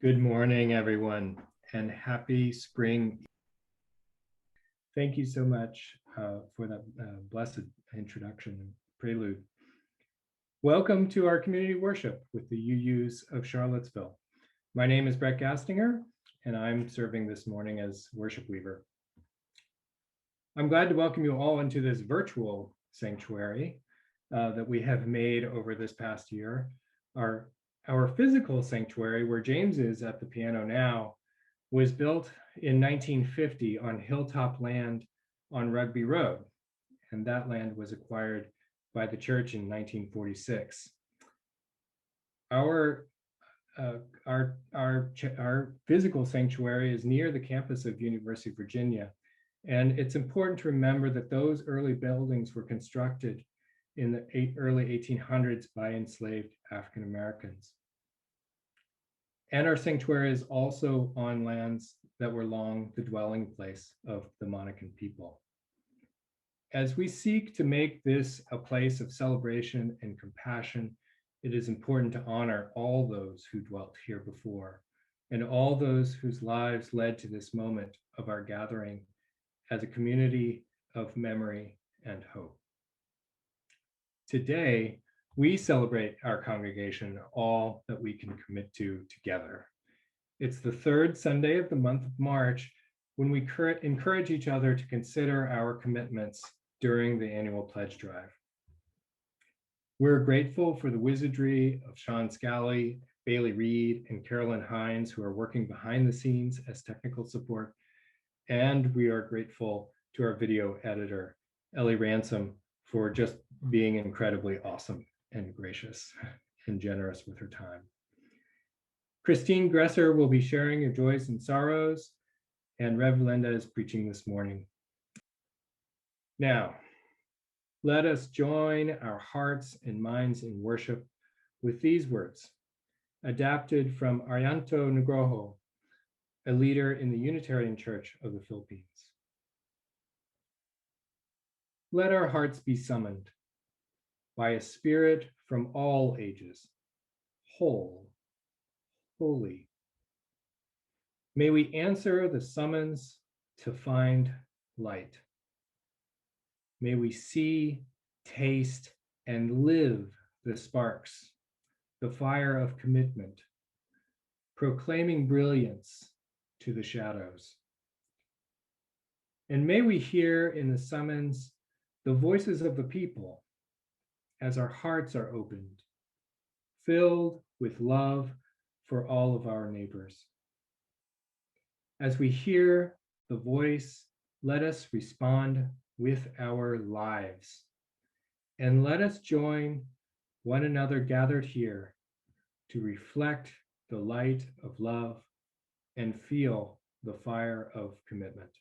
Good morning, everyone, and happy spring. Thank you so much for that blessed introduction and prelude. Welcome to our community worship with the UUs of Charlottesville. My name is Brett Gastinger, and I'm serving this morning as worship weaver. I'm glad to welcome you all into this virtual sanctuary that we have made over this past year. Our physical sanctuary, where James is at the piano now, was built in 1950 on hilltop land on Rugby Road, and that land was acquired by the church in 1946. Our physical sanctuary is near the campus of University of Virginia, and it's important to remember that those early buildings were constructed in the early 1800s by enslaved African Americans. And our sanctuary is also on lands that were long the dwelling place of the Monacan people. As we seek to make this a place of celebration and compassion, it is important to honor all those who dwelt here before and all those whose lives led to this moment of our gathering as a community of memory and hope. Today, we celebrate our congregation, all that we can commit to together. It's the third Sunday of the month of March when we encourage each other to consider our commitments during the annual pledge drive. We're grateful for the wizardry of Sean Scally, Bailey Reed, and Carolyn Hines, who are working behind the scenes as technical support. And we are grateful to our video editor, Ellie Ransom, for just being incredibly awesome and gracious and generous with her time. Christine Gresser will be sharing your joys and sorrows, and Rev Linda is preaching this morning. Now, let us join our hearts and minds in worship with these words, adapted from Arianto Nugroho, a leader in the Unitarian Church of the Philippines. Let our hearts be summoned by a spirit from all ages, whole, holy. May we answer the summons to find light. May we see, taste, and live the sparks, the fire of commitment, proclaiming brilliance to the shadows. And may we hear in the summons the voices of the people as our hearts are opened, filled with love for all of our neighbors. As we hear the voice, let us respond with our lives, and let us join one another gathered here to reflect the light of love and feel the fire of commitment.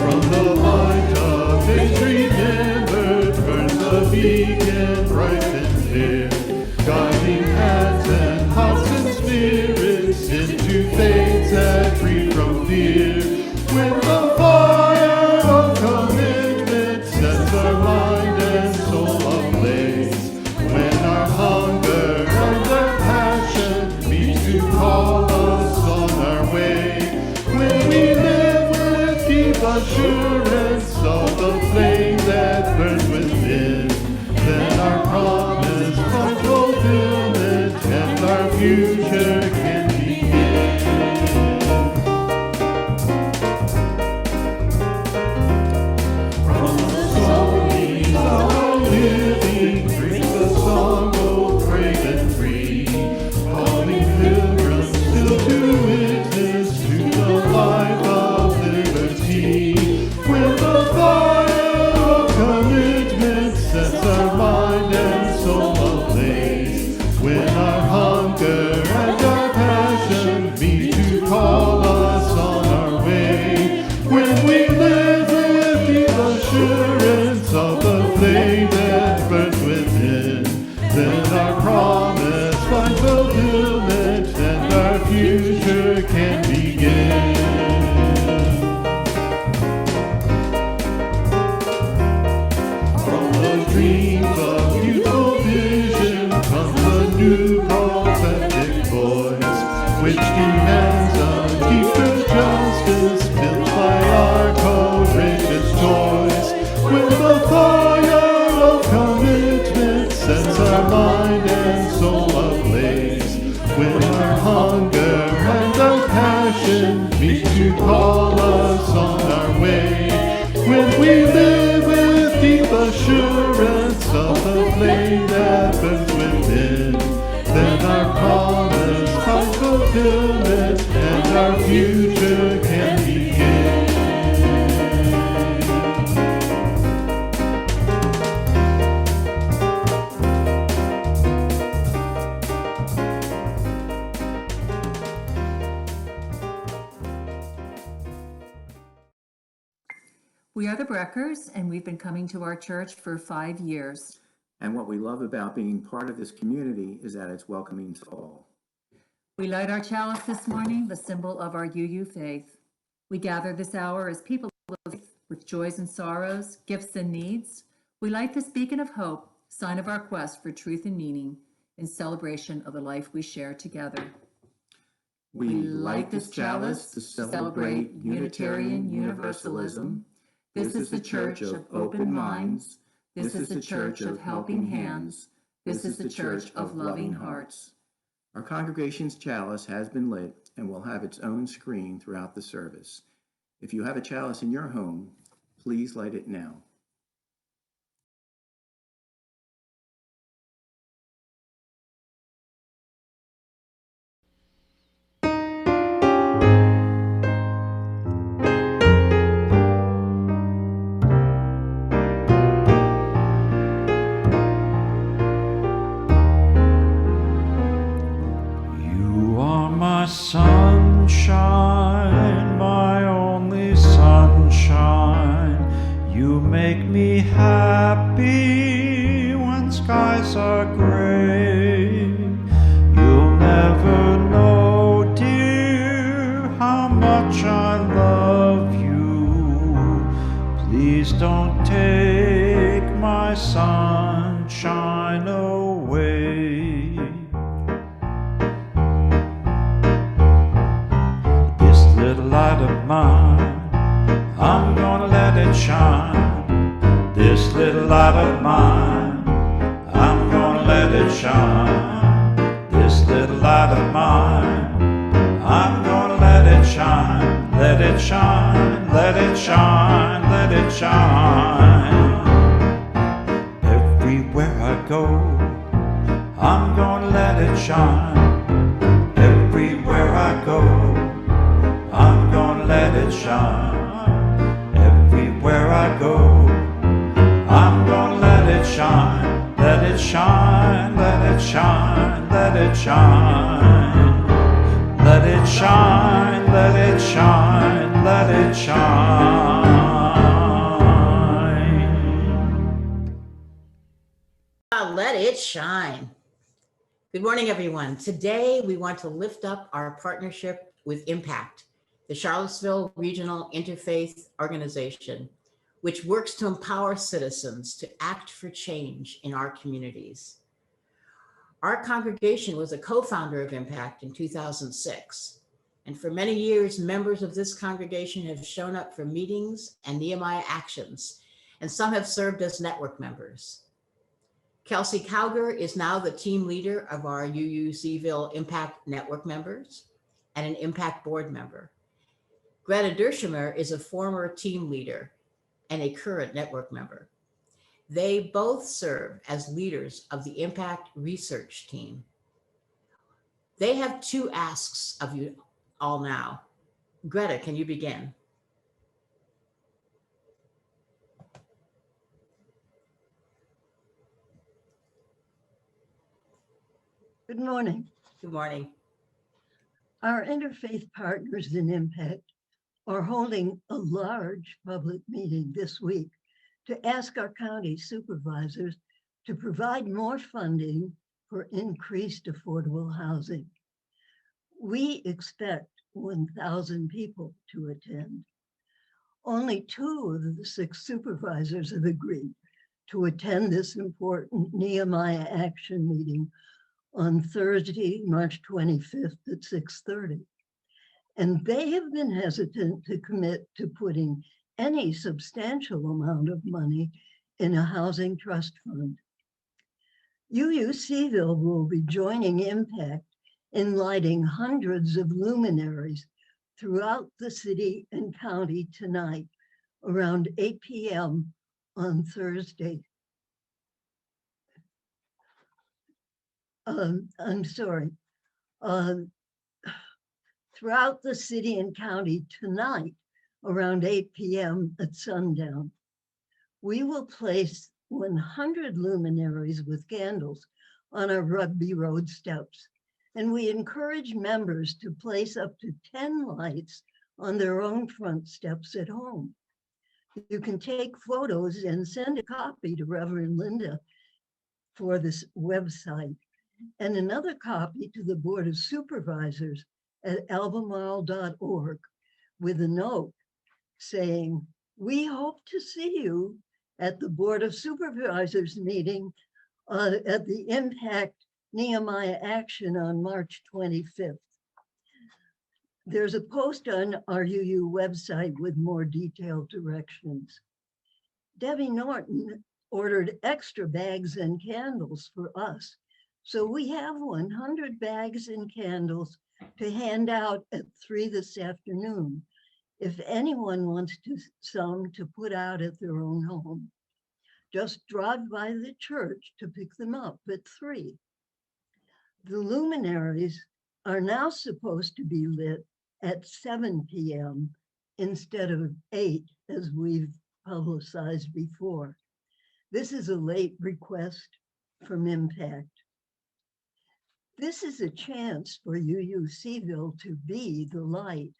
The light of history never turns the beacon bright and clear, guiding hands and hearts and spirits into faith set free from fear. With the fire of commitment sets our mind and soul ablaze. When our hunger and our passion meet to call us on our way. When we live with deep assurance of the flame that burns within, then our promise finds fulfillment and our future can begin. From the soulings of our living brings the song both brave and free, calling pilgrims still to witness to the life of liberty. When the fire of commitment sets our mind and soul ablaze, when our hunger and our passion meet to call us on our way, when we live with the assurance of the flame that burns within, a new prophetic voice, which demands a deeper justice built by our courageous choice. When the fire of commitment sets our mind and soul ablaze, when our hunger and our passion meet to call us on our way, when we live with deep assurance of the flame that burns within, then our promise finds fulfillment and our future can begin. We are the Breckers, and we've been coming to our church for 5 years. And what we love about being part of this community is that it's welcoming to all. We light our chalice this morning, the symbol of our UU faith. We gather this hour as people of faith with joys and sorrows, gifts and needs. We light this beacon of hope, sign of our quest for truth and meaning, in celebration of the life we share together. We light this chalice to celebrate Unitarian Universalism. This is the church of open minds. This is the church of helping hands. This is the church of loving hearts. Our congregation's chalice has been lit and will have its own screen throughout the service. If you have a chalice in your home, please light it now. Sunshine, my only sunshine. You make me happy when skies are gray. You'll never know, dear, how much I love you. Please don't take my sunshine away. Light of mine, I'm gonna let it shine. This little light of mine, I'm gonna let it shine. This little light of mine, I'm gonna let it shine. Let it shine, let it shine, let it shine. Everywhere I go, I'm gonna let it shine. Everywhere I go, I'm gonna let it shine. Everywhere I go, I'm gonna let it shine. Let it shine, let it shine, let it shine. Let it shine, let it shine, let it shine. Let it shine. Good morning, everyone. Today, we want to lift up our partnership with Impact, the Charlottesville Regional Interfaith Organization, which works to empower citizens to act for change in our communities. Our congregation was a co-founder of Impact in 2006. And for many years, members of this congregation have shown up for meetings and Nehemiah actions, and some have served as network members. Kelsey Cowger is now the team leader of our UUCVille Impact Network members and an Impact board member. Greta Dershimer is a former team leader and a current network member. They both serve as leaders of the Impact research team. They have two asks of you all now. Greta, can you begin? Good morning. Good morning. Our interfaith partners in Impact are holding a large public meeting this week to ask our county supervisors to provide more funding for increased affordable housing. We expect 1,000 people to attend. Only 2 of the 6 supervisors have agreed to attend this important Nehemiah action meeting on Thursday, March 25th at 6:30. And they have been hesitant to commit to putting any substantial amount of money in a housing trust fund. UUCVille will be joining Impact in lighting hundreds of luminaries throughout the city and county tonight around 8 p.m. on Thursday. Throughout the city and county tonight around 8 p.m. at sundown. We will place 100 luminaries with candles on our Rugby Road steps, and we encourage members to place up to 10 lights on their own front steps at home. You can take photos and send a copy to Reverend Linda for this website, and another copy to the Board of Supervisors at albemarle.org with a note saying, "We hope to see you at the Board of Supervisors meeting at the Impact Nehemiah Action on March 25th. There's a post on our UU website with more detailed directions. Debbie Norton ordered extra bags and candles for us, so we have 100 bags and candles to hand out at 3 this afternoon, if anyone wants some to put out at their own home. Just drive by the church to pick them up at 3. The luminaries are now supposed to be lit at 7 p.m. instead of 8, as we've publicized before. This is a late request from Impact. This is a chance for UUCVille to be the light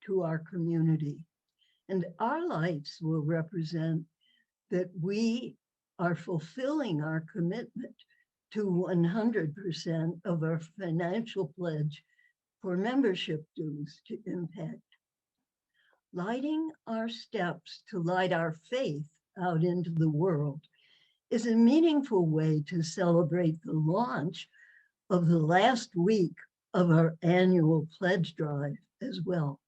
to our community. And our lights will represent that we are fulfilling our commitment to 100% of our financial pledge for membership dues to Impact. Lighting our steps to light our faith out into the world is a meaningful way to celebrate the launch of the last week of our annual pledge drive as well.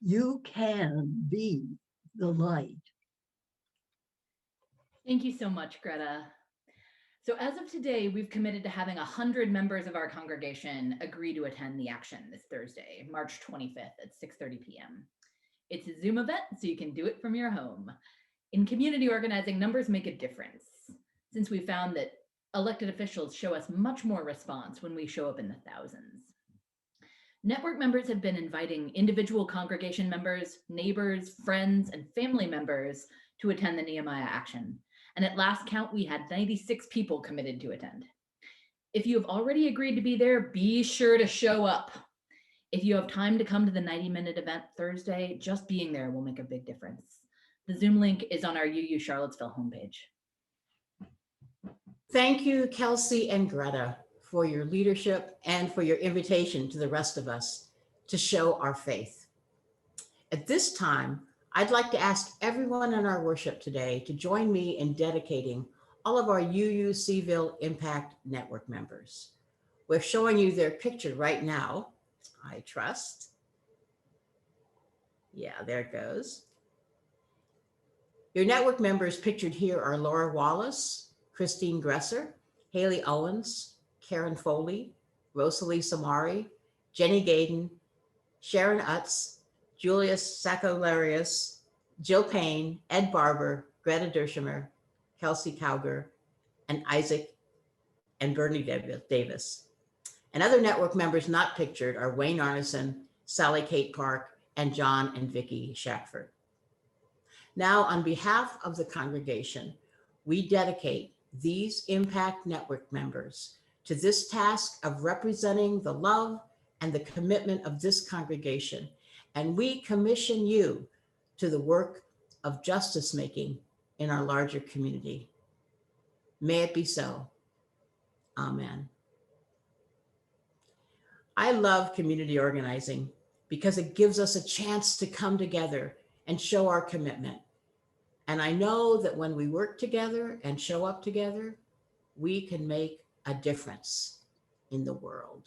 You can be the light. Thank you so much, Greta. So as of today, we've committed to having 100 members of our congregation agree to attend the action this Thursday, March 25th at 6:30 p.m. It's a Zoom event, so you can do it from your home. In community organizing, numbers make a difference, since we found that elected officials show us much more response when we show up in the thousands. Network members have been inviting individual congregation members, neighbors, friends, and family members to attend the Nehemiah Action. And at last count, we had 96 people committed to attend. If you have already agreed to be there, be sure to show up. If you have time to come to the 90-minute event Thursday, just being there will make a big difference. The Zoom link is on our UU Charlottesville homepage. Thank you, Kelsey and Greta, for your leadership and for your invitation to the rest of us to show our faith. At this time, I'd like to ask everyone in our worship today to join me in dedicating all of our UUCVille Impact Network members. We're showing you their picture right now, I trust. Yeah, there it goes. Your network members pictured here are Laura Wallace, Christine Gresser, Haley Owens, Karen Foley, Rosalie Samari, Jenny Gaden, Sharon Utz, Julius Sacolarius, Jill Payne, Ed Barber, Greta Dershimer, Kelsey Cowger, and Isaac and Bernie Davis. And other network members not pictured are Wayne Arneson, Sally Kate Park, and John and Vicki Shackford. Now, on behalf of the congregation, we dedicate these Impact Network members to this task of representing the love and the commitment of this congregation. And we commission you to the work of justice making in our larger community. May it be so. Amen. I love community organizing because it gives us a chance to come together and show our commitment. And I know that when we work together and show up together, we can make a difference in the world.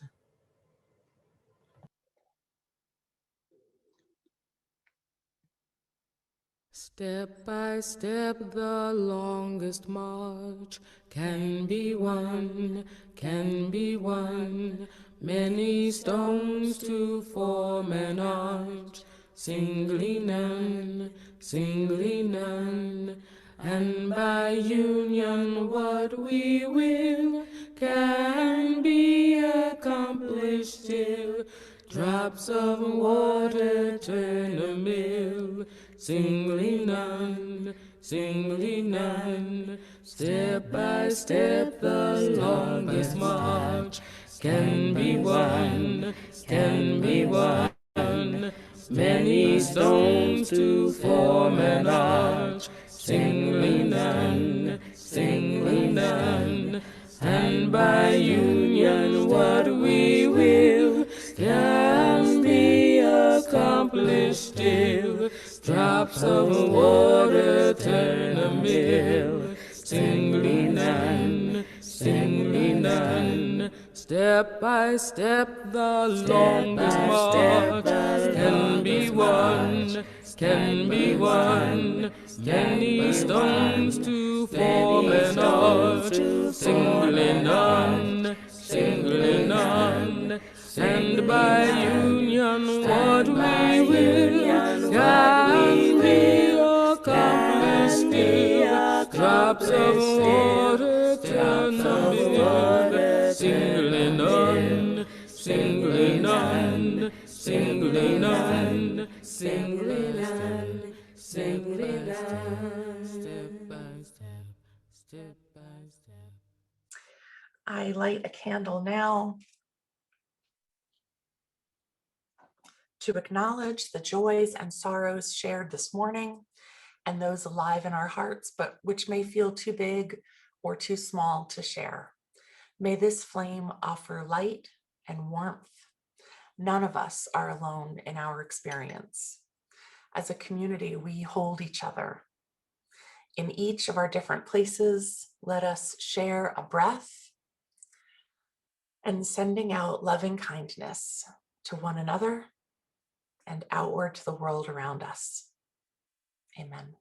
Step by step, the longest march can be won, can be won. Many stones to form an arch, singly none, singly none. And by union, what we will can be accomplished still. Drops of water turn a mill, singly none, singly none. Step by step, the longest march can be won, can be won. Many stones to form an arch, singly none, singly none. And by union, what we will can be accomplished still. Drops of water turn a mill, singly none, singly none. Step by step, the longest march can be won, can be won. Many stones to form an arch, singly none, singly none. And by union, what we will can be accomplished still. Drops of water turn the mill, singly none, singly none, singly none, singly none, singly none. Step by step, step by step. I light a candle now to acknowledge the joys and sorrows shared this morning and those alive in our hearts, but which may feel too big or too small to share. May this flame offer light and warmth. None of us are alone in our experience. As a community, we hold each other. In each of our different places, let us share a breath and sending out loving kindness to one another and outward to the world around us. Amen.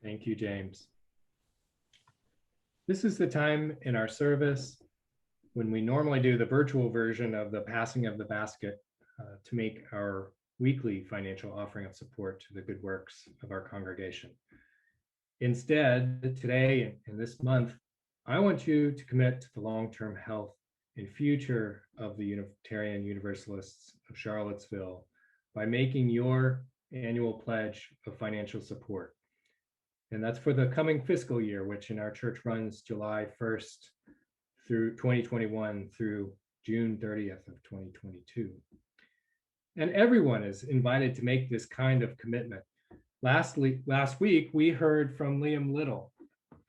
Thank you, James. This is the time in our service when we normally do the virtual version of the passing of the basket to make our weekly financial offering of support to the good works of our congregation. Instead, today and this month, I want you to commit to the long-term health and future of the Unitarian Universalists of Charlottesville by making your annual pledge of financial support. And that's for the coming fiscal year, which in our church runs July 1st through 2021 through June 30th of 2022. And everyone is invited to make this kind of commitment. Last week, we heard from Liam Little,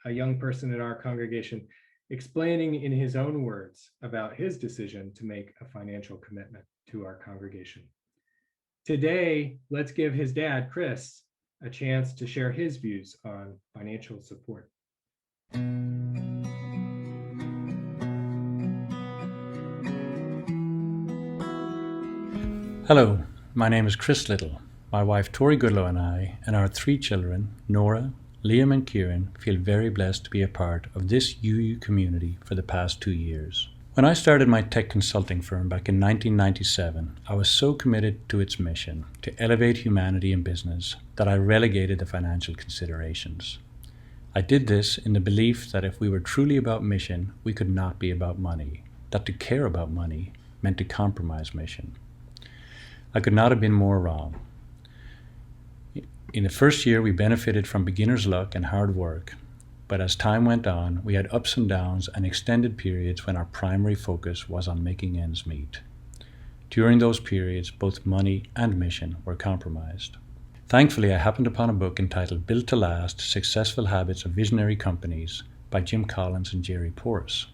a young person in our congregation, explaining in his own words about his decision to make a financial commitment to our congregation. Today, let's give his dad, Chris, a chance to share his views on financial support. Hello, my name is Chris Little. My wife Tori Goodlow and I, and our 3 children, Nora, Liam and Kieran, feel very blessed to be a part of this UU community for the past 2 years. When I started my tech consulting firm back in 1997, I was so committed to its mission to elevate humanity in business that I relegated the financial considerations. I did this in the belief that if we were truly about mission, we could not be about money, that to care about money meant to compromise mission. I could not have been more wrong. In the first year, we benefited from beginner's luck and hard work. But as time went on, we had ups and downs and extended periods when our primary focus was on making ends meet. During those periods, both money and mission were compromised. Thankfully, I happened upon a book entitled Built to Last: Successful Habits of Visionary Companies by Jim Collins and Jerry Porras.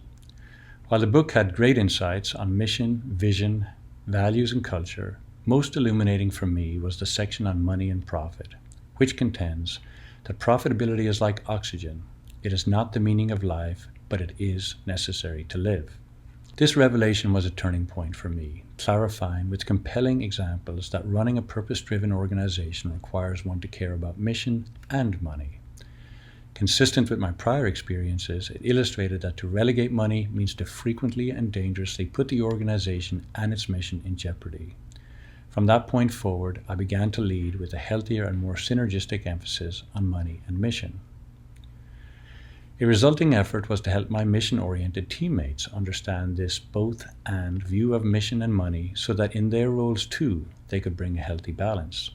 While the book had great insights on mission, vision, values, and culture, most illuminating for me was the section on money and profit, which contends that profitability is like oxygen. It is not the meaning of life, but it is necessary to live. This revelation was a turning point for me, clarifying with compelling examples that running a purpose-driven organization requires one to care about mission and money. Consistent with my prior experiences, it illustrated that to relegate money means to frequently and dangerously put the organization and its mission in jeopardy. From that point forward, I began to lead with a healthier and more synergistic emphasis on money and mission. A resulting effort was to help my mission-oriented teammates understand this both-and view of mission and money so that in their roles too, they could bring a healthy balance.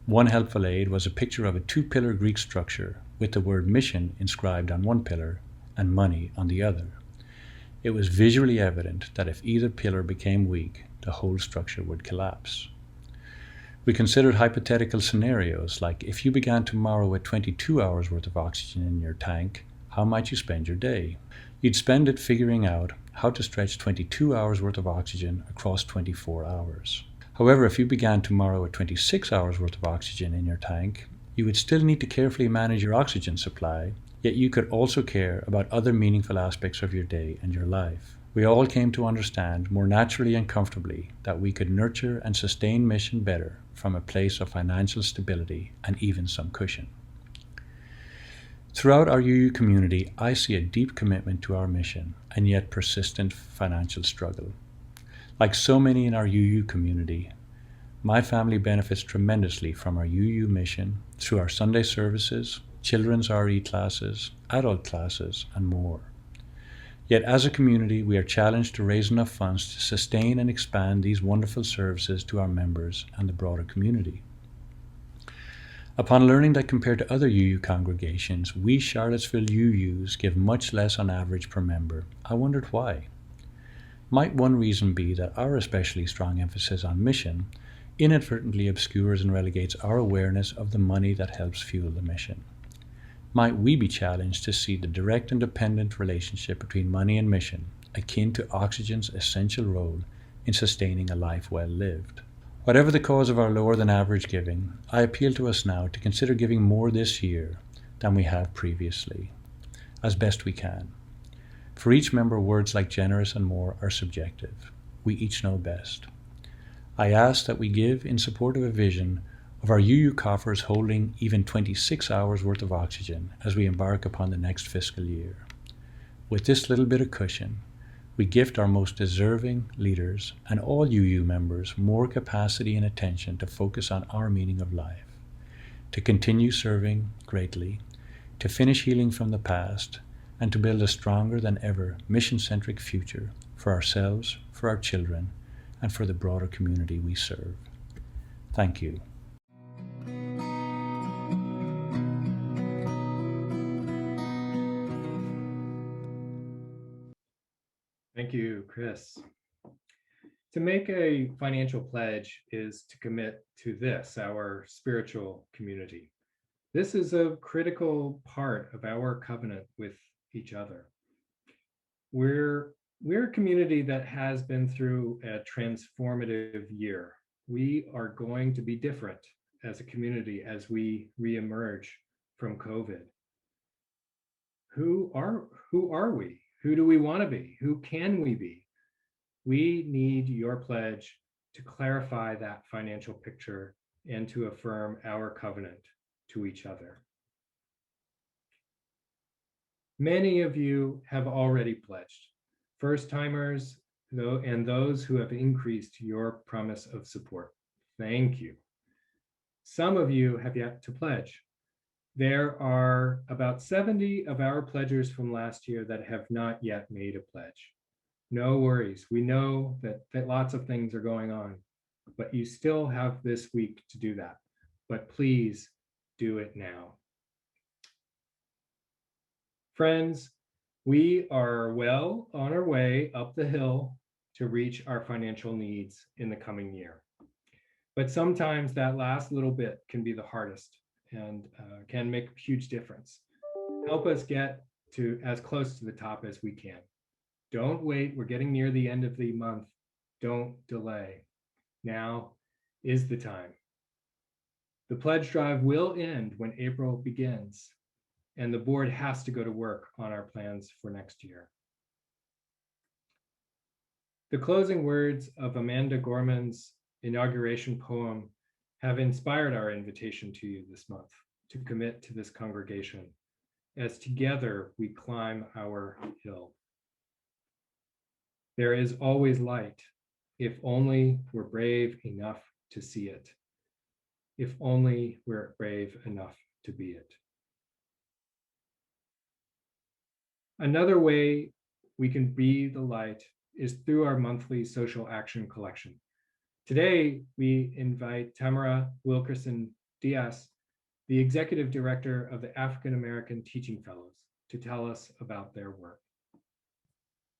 One helpful aid was a picture of a 2-pillar Greek structure with the word mission inscribed on one pillar and money on the other. It was visually evident that if either pillar became weak, the whole structure would collapse. We considered hypothetical scenarios like if you began tomorrow with 22 hours worth of oxygen in your tank, how might you spend your day? You'd spend it figuring out how to stretch 22 hours worth of oxygen across 24 hours. However, if you began tomorrow with 26 hours worth of oxygen in your tank, you would still need to carefully manage your oxygen supply, yet you could also care about other meaningful aspects of your day and your life. We all came to understand more naturally and comfortably that we could nurture and sustain mission better from a place of financial stability and even some cushion. Throughout our UU community, I see a deep commitment to our mission and yet persistent financial struggle. Like so many in our UU community, my family benefits tremendously from our UU mission through our Sunday services, children's RE classes, adult classes, and more. Yet as a community, we are challenged to raise enough funds to sustain and expand these wonderful services to our members and the broader community. Upon learning that compared to other UU congregations, we Charlottesville UUs give much less on average per member, I wondered why. Might one reason be that our especially strong emphasis on mission inadvertently obscures and relegates our awareness of the money that helps fuel the mission? Might we be challenged to see the direct and dependent relationship between money and mission, akin to oxygen's essential role in sustaining a life well lived? Whatever the cause of our lower than average giving, I appeal to us now to consider giving more this year than we have previously, as best we can. For each member, words like generous and more are subjective. We each know best. I ask that we give in support of a vision of our UU coffers holding even 26 hours worth of oxygen as we embark upon the next fiscal year. With this little bit of cushion, we gift our most deserving leaders and all UU members more capacity and attention to focus on our meaning of life, to continue serving greatly, to finish healing from the past, and to build a stronger than ever mission-centric future for ourselves, for our children, and for the broader community we serve. Thank you. Thank you, Chris. To make a financial pledge is to commit to this, our spiritual community. This is a critical part of our covenant with each other. We're a community that has been through a transformative year. We are going to be different as a community as we reemerge from COVID. Who are we? Who do we want to be? Who can we be? We need your pledge to clarify that financial picture and to affirm our covenant to each other. Many of you have already pledged. First-timers, though, and those who have increased your promise of support. Thank you. Some of you have yet to pledge. There are about 70 of our pledgers from last year that have not yet made a pledge. No worries. We know that lots of things are going on, but you still have this week to do that. But please do it now. Friends, we are well on our way up the hill to reach our financial needs in the coming year. But sometimes that last little bit can be the hardest and can make a huge difference. Help us get to as close to the top as we can. Don't wait. We're getting near the end of the month. Don't delay. Now is the time. The pledge drive will end when April begins, and the board has to go to work on our plans for next year. The closing words of Amanda Gorman's inauguration poem have inspired our invitation to you this month to commit to this congregation as together we climb our hill. There is always light, if only we're brave enough to see it. If only we're brave enough to be it. Another way we can be the light is through our monthly social action collection. Today, we invite Tamara Wilkerson Diaz, the Executive Director of the African American Teaching Fellows, to tell us about their work.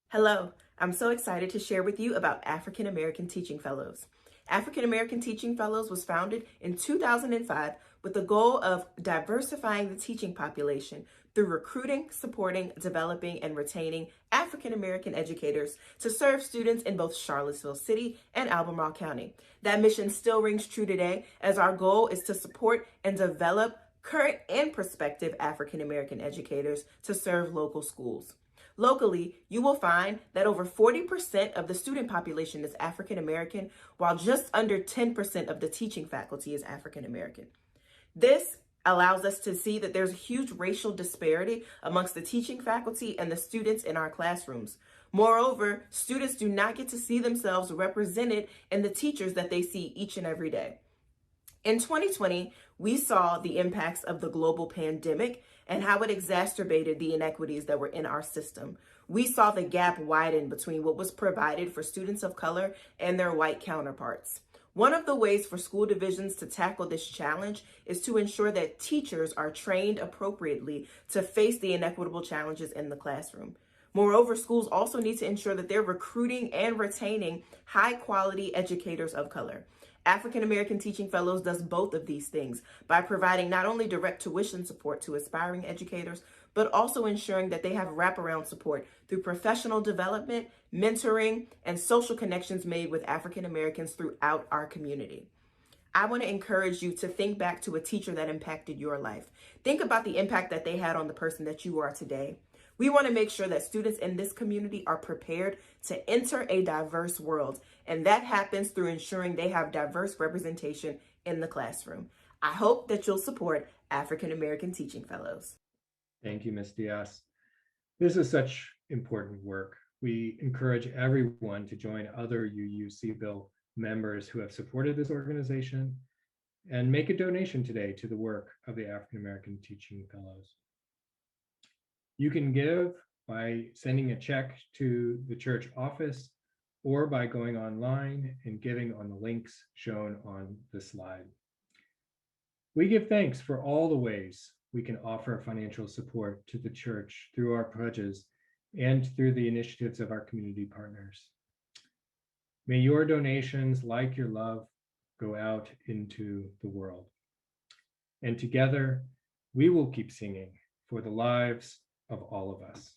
Hello, I'm so excited to share with you about African American Teaching Fellows. African American Teaching Fellows was founded in 2005 with the goal of diversifying the teaching population through recruiting, supporting, developing, and retaining African American educators to serve students in both Charlottesville City and Albemarle County. That mission still rings true today, as our goal is to support and develop current and prospective African American educators to serve local schools. Locally, you will find that over 40% of the student population is African American, while just under 10% of the teaching faculty is African American. This allows us to see that there's a huge racial disparity amongst the teaching faculty and the students in our classrooms. Moreover, students do not get to see themselves represented in the teachers that they see each and every day. In 2020, we saw the impacts of the global pandemic and how it exacerbated the inequities that were in our system. We saw the gap widen between what was provided for students of color and their white counterparts. One of the ways for school divisions to tackle this challenge is to ensure that teachers are trained appropriately to face the inequitable challenges in the classroom. Moreover, schools also need to ensure that they're recruiting and retaining high-quality educators of color. African American Teaching Fellows does both of these things by providing not only direct tuition support to aspiring educators, but also ensuring that they have wraparound support through professional development, mentoring, and social connections made with African Americans throughout our community. I want to encourage you to think back to a teacher that impacted your life. Think about the impact that they had on the person that you are today. We want to make sure that students in this community are prepared to enter a diverse world, and that happens through ensuring they have diverse representation in the classroom. I hope that you'll support African American Teaching Fellows. Thank you, Ms. Diaz. This is such important work. We encourage everyone to join other UUCVille members who have supported this organization and make a donation today to the work of the African American Teaching Fellows. You can give by sending a check to the church office or by going online and giving on the links shown on the slide. We give thanks for all the ways we can offer financial support to the church through our pledges and through the initiatives of our community partners. May your donations, like your love, go out into the world. And together, we will keep singing for the lives of all of us.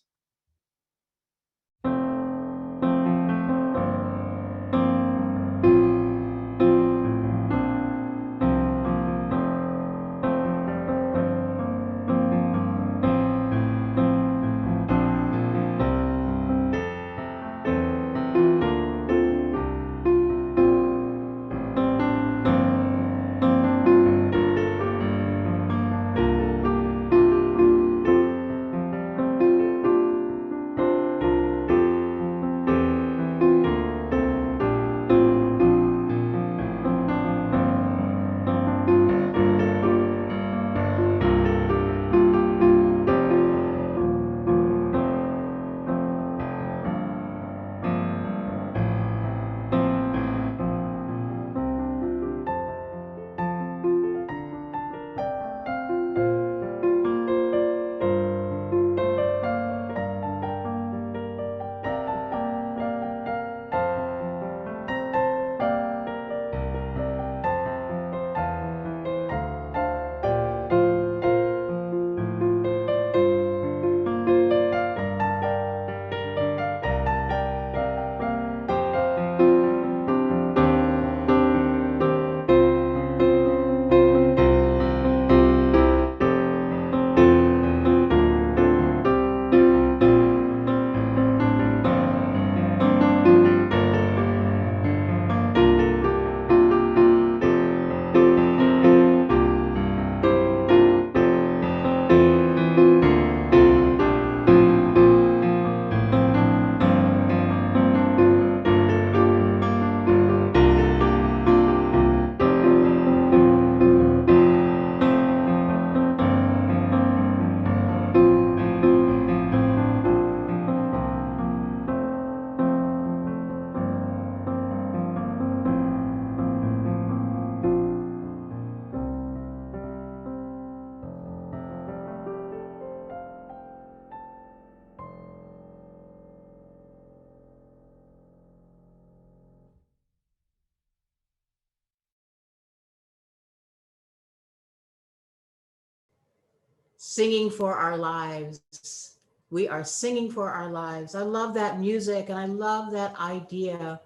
Singing for our lives. We are singing for our lives. I love that music, and I love that idea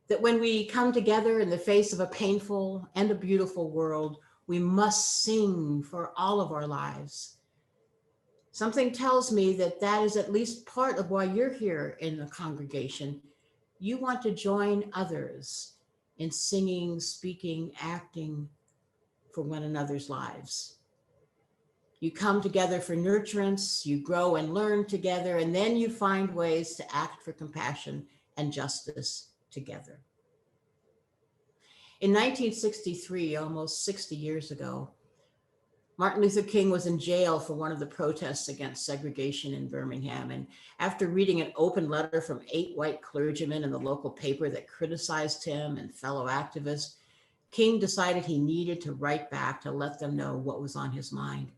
that when we come together in the face of a painful and a beautiful world, we must sing for all of our lives. Something tells me that that is at least part of why you're here in the congregation. You want to join others in singing, speaking, acting for one another's lives. You come together for nurturance, you grow and learn together, and then you find ways to act for compassion and justice together. In 1963, almost 60 years ago, Martin Luther King was in jail for one of the protests against segregation in Birmingham. And after reading an open letter from 8 white clergymen in the local paper that criticized him and fellow activists, King decided he needed to write back to let them know what was on his mind.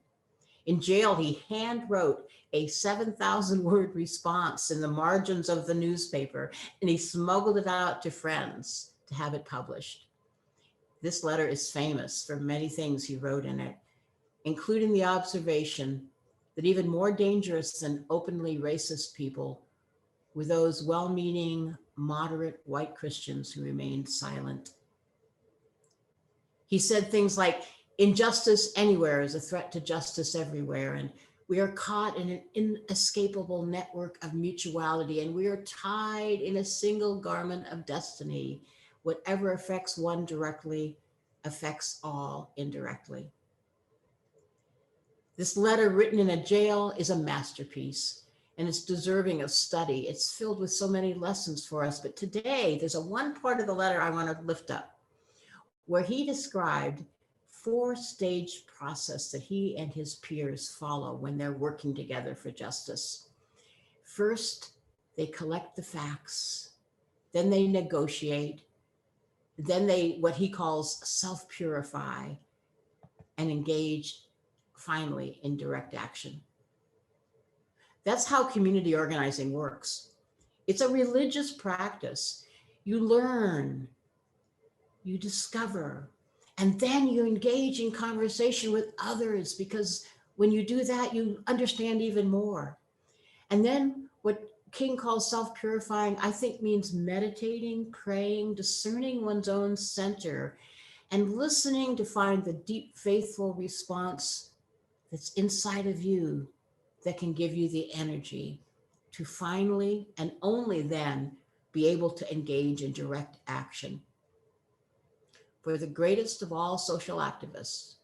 In jail, he hand wrote a 7,000-word response in the margins of the newspaper, and he smuggled it out to friends to have it published. This letter is famous for many things he wrote in it, including the observation that even more dangerous than openly racist people were those well-meaning, moderate white Christians who remained silent. He said things like, "Injustice anywhere is a threat to justice everywhere, and we are caught in an inescapable network of mutuality, and we are tied in a single garment of destiny. Whatever affects one directly affects all indirectly. This letter written in a jail is a masterpiece, and it's deserving of study. It's filled with so many lessons for us. But today, there's a one part of the letter I want to lift up, where he described 4-stage process that he and his peers follow when they're working together for justice. First, they collect the facts, then they negotiate, then they, what he calls, self-purify and engage finally in direct action. That's how community organizing works. It's a religious practice. You learn, you discover, and then you engage in conversation with others, because when you do that, you understand even more. And then what King calls self-purifying, I think means meditating, praying, discerning one's own center, and listening to find the deep, faithful response that's inside of you that can give you the energy to finally, and only then, be able to engage in direct action. For the greatest of all social activists,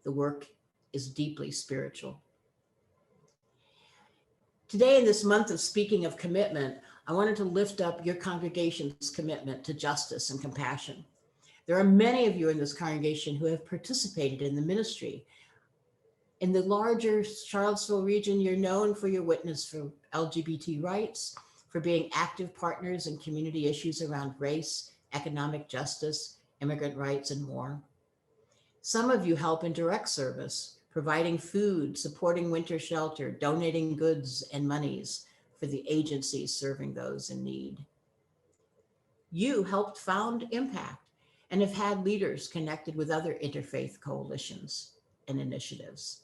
the work is deeply spiritual. Today, in this month of speaking of commitment, I wanted to lift up your congregation's commitment to justice and compassion. There are many of you in this congregation who have participated in the ministry. In the larger Charlottesville region, you're known for your witness for LGBT rights, for being active partners in community issues around race, economic justice, immigrant rights, and more. Some of you help in direct service, providing food, supporting winter shelter, donating goods and monies for the agencies serving those in need. You helped found Impact and have had leaders connected with other interfaith coalitions and initiatives.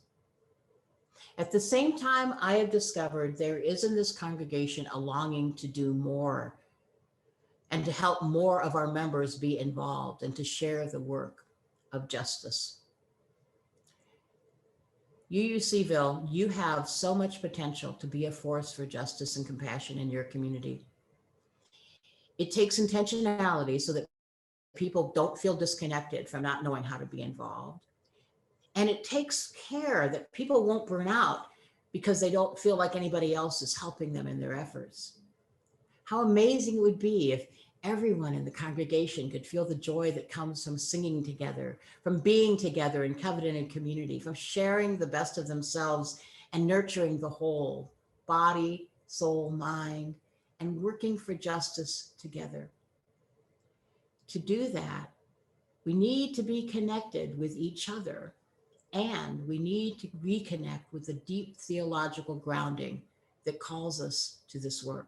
At the same time, I have discovered there is in this congregation a longing to do more and to help more of our members be involved and to share the work of justice. UUCVille, you have so much potential to be a force for justice and compassion in your community. It takes intentionality so that people don't feel disconnected from not knowing how to be involved. And it takes care that people won't burn out because they don't feel like anybody else is helping them in their efforts. How amazing it would be if everyone in the congregation could feel the joy that comes from singing together, from being together in covenanted community, from sharing the best of themselves and nurturing the whole, body, soul, mind, and working for justice together. To do that, we need to be connected with each other, and we need to reconnect with the deep theological grounding that calls us to this work.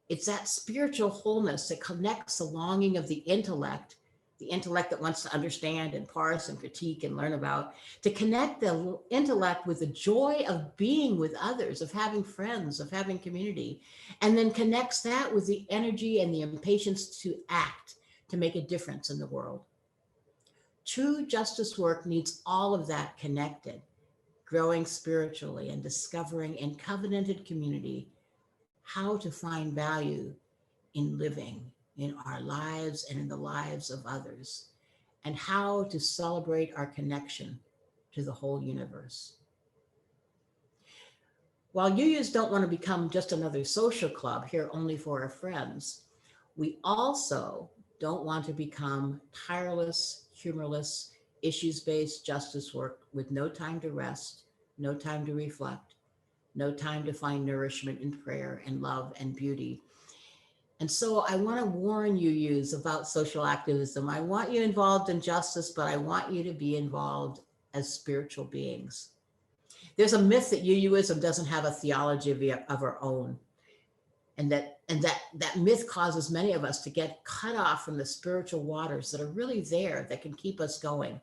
It's that spiritual wholeness that connects the longing of the intellect that wants to understand and parse and critique and learn about, to connect the intellect with the joy of being with others, of having friends, of having community, and then connects that with the energy and the impatience to act, to make a difference in the world. True justice work needs all of that connected, growing spiritually and discovering in covenanted community how to find value in living in our lives and in the lives of others, and how to celebrate our connection to the whole universe. While UUs don't want to become just another social club here only for our friends, we also don't want to become tireless, humorless, issues-based justice work with no time to rest, no time to reflect, no time to find nourishment in prayer and love and beauty. And so I want to warn UUs about social activism. I want you involved in justice, but I want you to be involved as spiritual beings. There's a myth that UUism doesn't have a theology of our own. And that myth causes many of us to get cut off from the spiritual waters that are really there, that can keep us going.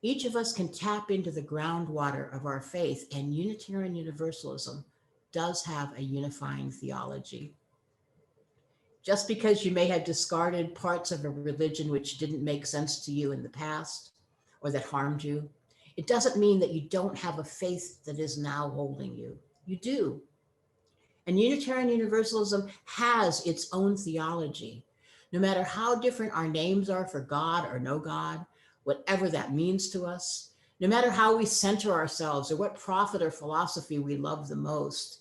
Each of us can tap into the groundwater of our faith, and Unitarian Universalism does have a unifying theology. Just because you may have discarded parts of a religion which didn't make sense to you in the past or that harmed you, it doesn't mean that you don't have a faith that is now holding you. You do. And Unitarian Universalism has its own theology. No matter how different our names are for God or no God, whatever that means to us, no matter how we center ourselves or what prophet or philosophy we love the most,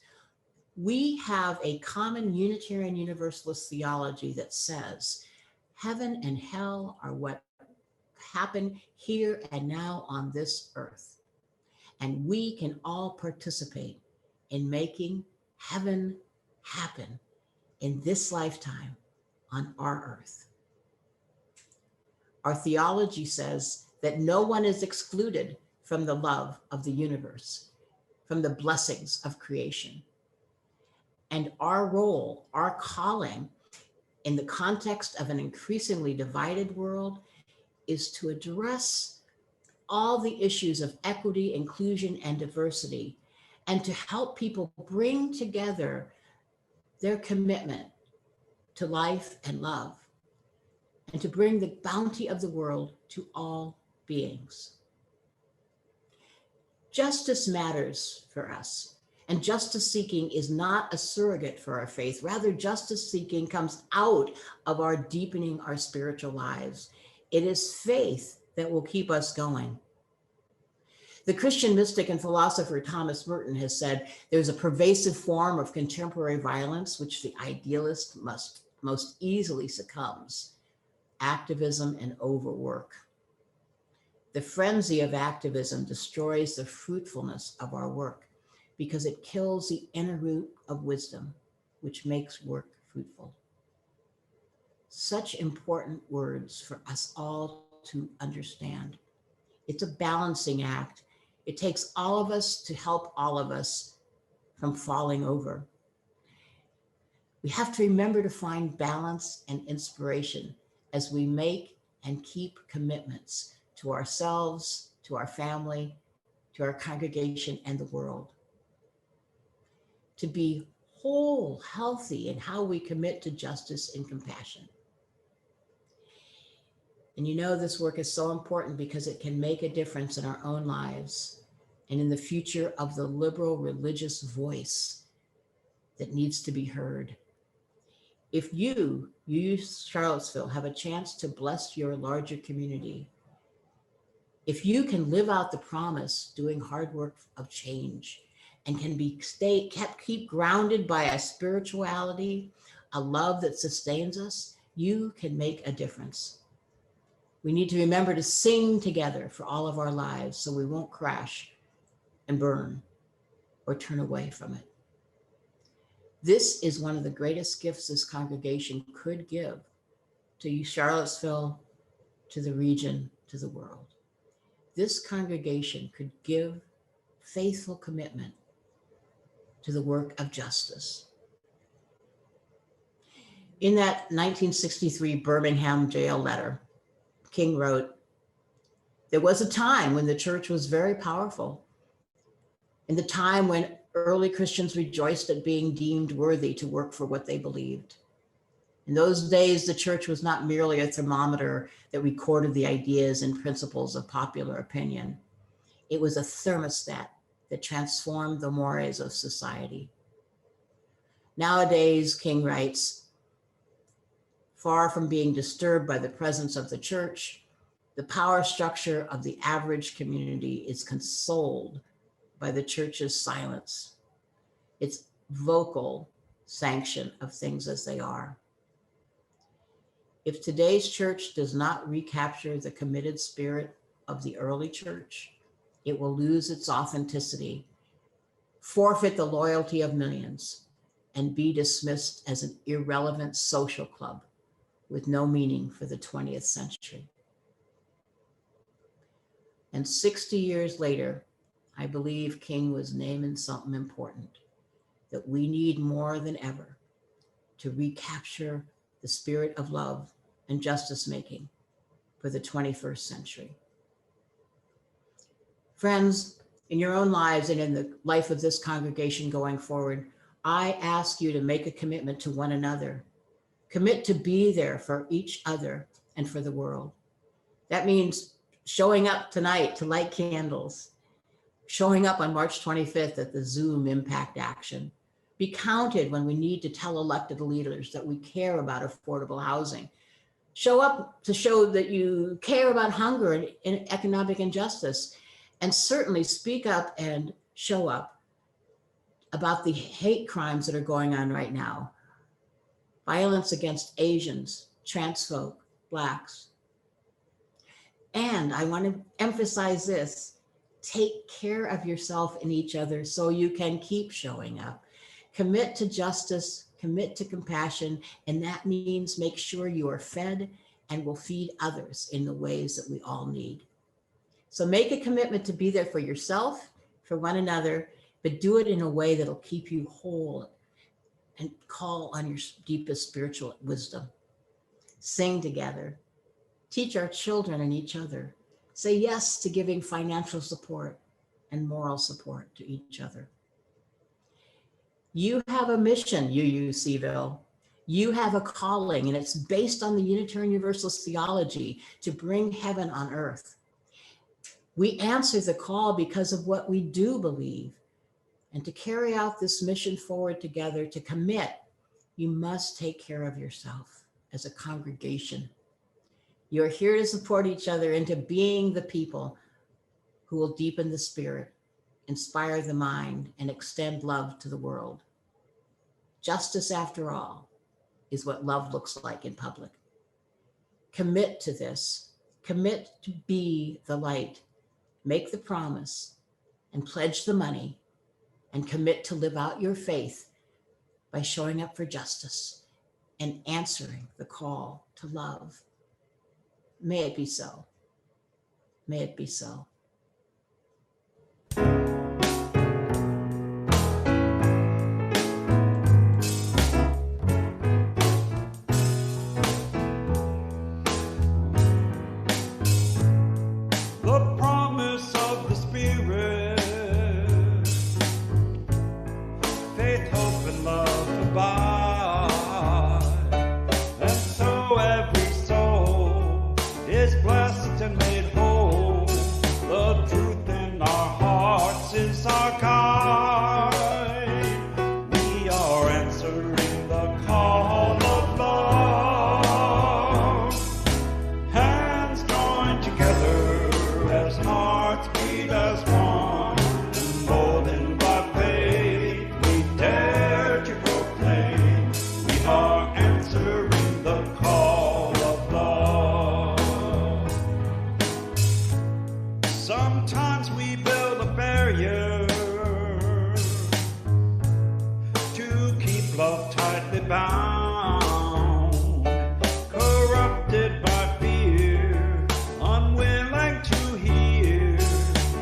we have a common Unitarian Universalist theology that says heaven and hell are what happen here and now on this earth. And we can all participate in making heaven happen in this lifetime on our earth. Our theology says that no one is excluded from the love of the universe, from the blessings of creation. And our role, our calling in the context of an increasingly divided world is to address all the issues of equity, inclusion, and diversity, and to help people bring together their commitment to life and love, and to bring the bounty of the world to all beings. Justice matters for us, and justice seeking is not a surrogate for our faith. Rather, justice seeking comes out of our deepening our spiritual lives. It is faith that will keep us going. The Christian mystic and philosopher Thomas Merton has said there's a pervasive form of contemporary violence which the idealist most easily succumbs: activism and overwork. The frenzy of activism destroys the fruitfulness of our work because it kills the inner root of wisdom, which makes work fruitful. Such important words for us all to understand. It's a balancing act. It takes all of us to help all of us from falling over. We have to remember to find balance and inspiration as we make and keep commitments to ourselves, to our family, to our congregation, and the world. To be whole, healthy in how we commit to justice and compassion. And you know, this work is so important because it can make a difference in our own lives and in the future of the liberal religious voice that needs to be heard. If you, Charlottesville, have a chance to bless your larger community, if you can live out the promise doing hard work of change and can keep grounded by a spirituality, a love that sustains us, you can make a difference. We need to remember to sing together for all of our lives so we won't crash and burn or turn away from it. This is one of the greatest gifts this congregation could give to Charlottesville, to the region, to the world. This congregation could give faithful commitment to the work of justice. In that 1963 Birmingham jail letter, King wrote, "There was a time when the church was very powerful, in the time when early Christians rejoiced at being deemed worthy to work for what they believed. In those days, the church was not merely a thermometer that recorded the ideas and principles of popular opinion. It was a thermostat that transformed the mores of society." Nowadays, King writes, far from being disturbed by the presence of the church, the power structure of the average community is consoled by the church's silence, its vocal sanction of things as they are. If today's church does not recapture the committed spirit of the early church, it will lose its authenticity, forfeit the loyalty of millions, and be dismissed as an irrelevant social club with no meaning for the 20th century. And 60 years later, I believe King was naming something important, that we need more than ever to recapture the spirit of love and justice making for the 21st century. Friends, in your own lives and in the life of this congregation going forward, I ask you to make a commitment to one another. Commit to be there for each other and for the world. That means showing up tonight to light candles, showing up on March 25th at the Zoom Impact Action. Be counted when we need to tell elected leaders that we care about affordable housing, Show up to show that you care about hunger and economic injustice, and certainly speak up and show up about the hate crimes that are going on right now. Violence against Asians, trans folk, Blacks. And I want to emphasize this: take care of yourself and each other so you can keep showing up. Commit to justice, commit to compassion, and that means make sure you are fed and will feed others in the ways that we all need. So make a commitment to be there for yourself, for one another, but do it in a way that'll keep you whole and call on your deepest spiritual wisdom. Sing together. Teach our children and each other. Say yes to giving financial support and moral support to each other. You have a mission, UUCVille. You have a calling, and it's based on the Unitarian Universalist theology to bring heaven on earth. We answer the call because of what we do believe. And to carry out this mission forward together, to commit, you must take care of yourself as a congregation. You're here to support each other into being the people who will deepen the spirit, inspire the mind, and extend love to the world. Justice, after all, is what love looks like in public. Commit to this. Commit to be the light. Make the promise and pledge the money, and commit to live out your faith by showing up for justice and answering the call to love. May it be so. May it be so. The promise of the Spirit, faith, hope, and love abide, and so every soul is blessed and made whole. The truth in our hearts is our guide. We are answering the call of love. Hands joined together as hearts beat as one. Emboldened by faith, we dare to proclaim. We are answering the call of love. Sometimes we build a barrier to keep love tightly bound, corrupted by fear, unwilling to hear,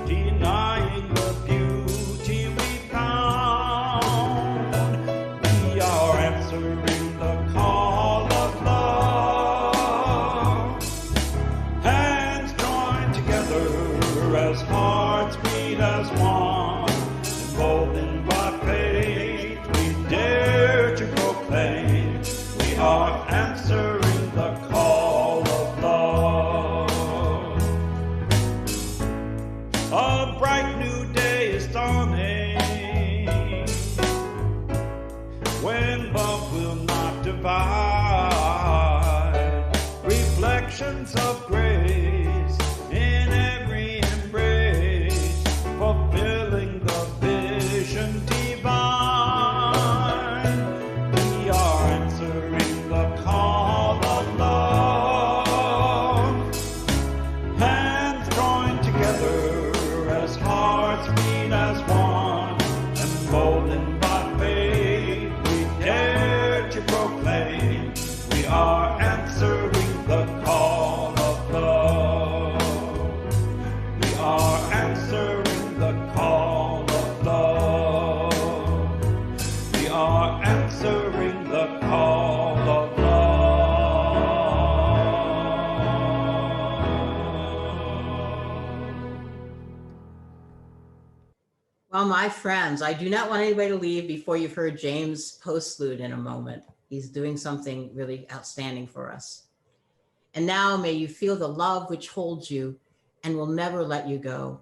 denying the beauty we found. We are answering the call of love. Hands joined together as hearts beat as one. Emboldened by faith, we dare to proclaim. We are answering the call of love. A bright new day is dawning, when love will not divide. Reflections of grace in every embrace, fulfilling the vision divine. We are answering the call of love. Hands joined together as hearts beat as one. Emboldened by faith, we dare to proclaim. We are answering the call of love. We are answering the call of love. We are answering the call of love. Well, my friends, I do not want anybody to leave before you've heard James postlude in a moment. He's doing something really outstanding for us. And now may you feel the love which holds you and will never let you go.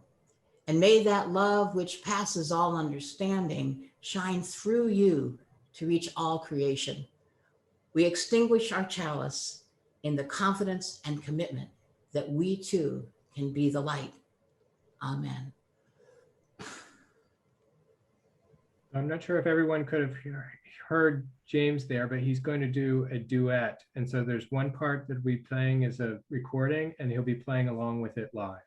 And may that love which passes all understanding shine through you to reach all creation. We extinguish our chalice in the confidence and commitment that we too can be the light. Amen. I'm not sure if everyone could have heard James there, but he's going to do a duet. And so there's one part that we'll be playing as a recording, and he'll be playing along with it live.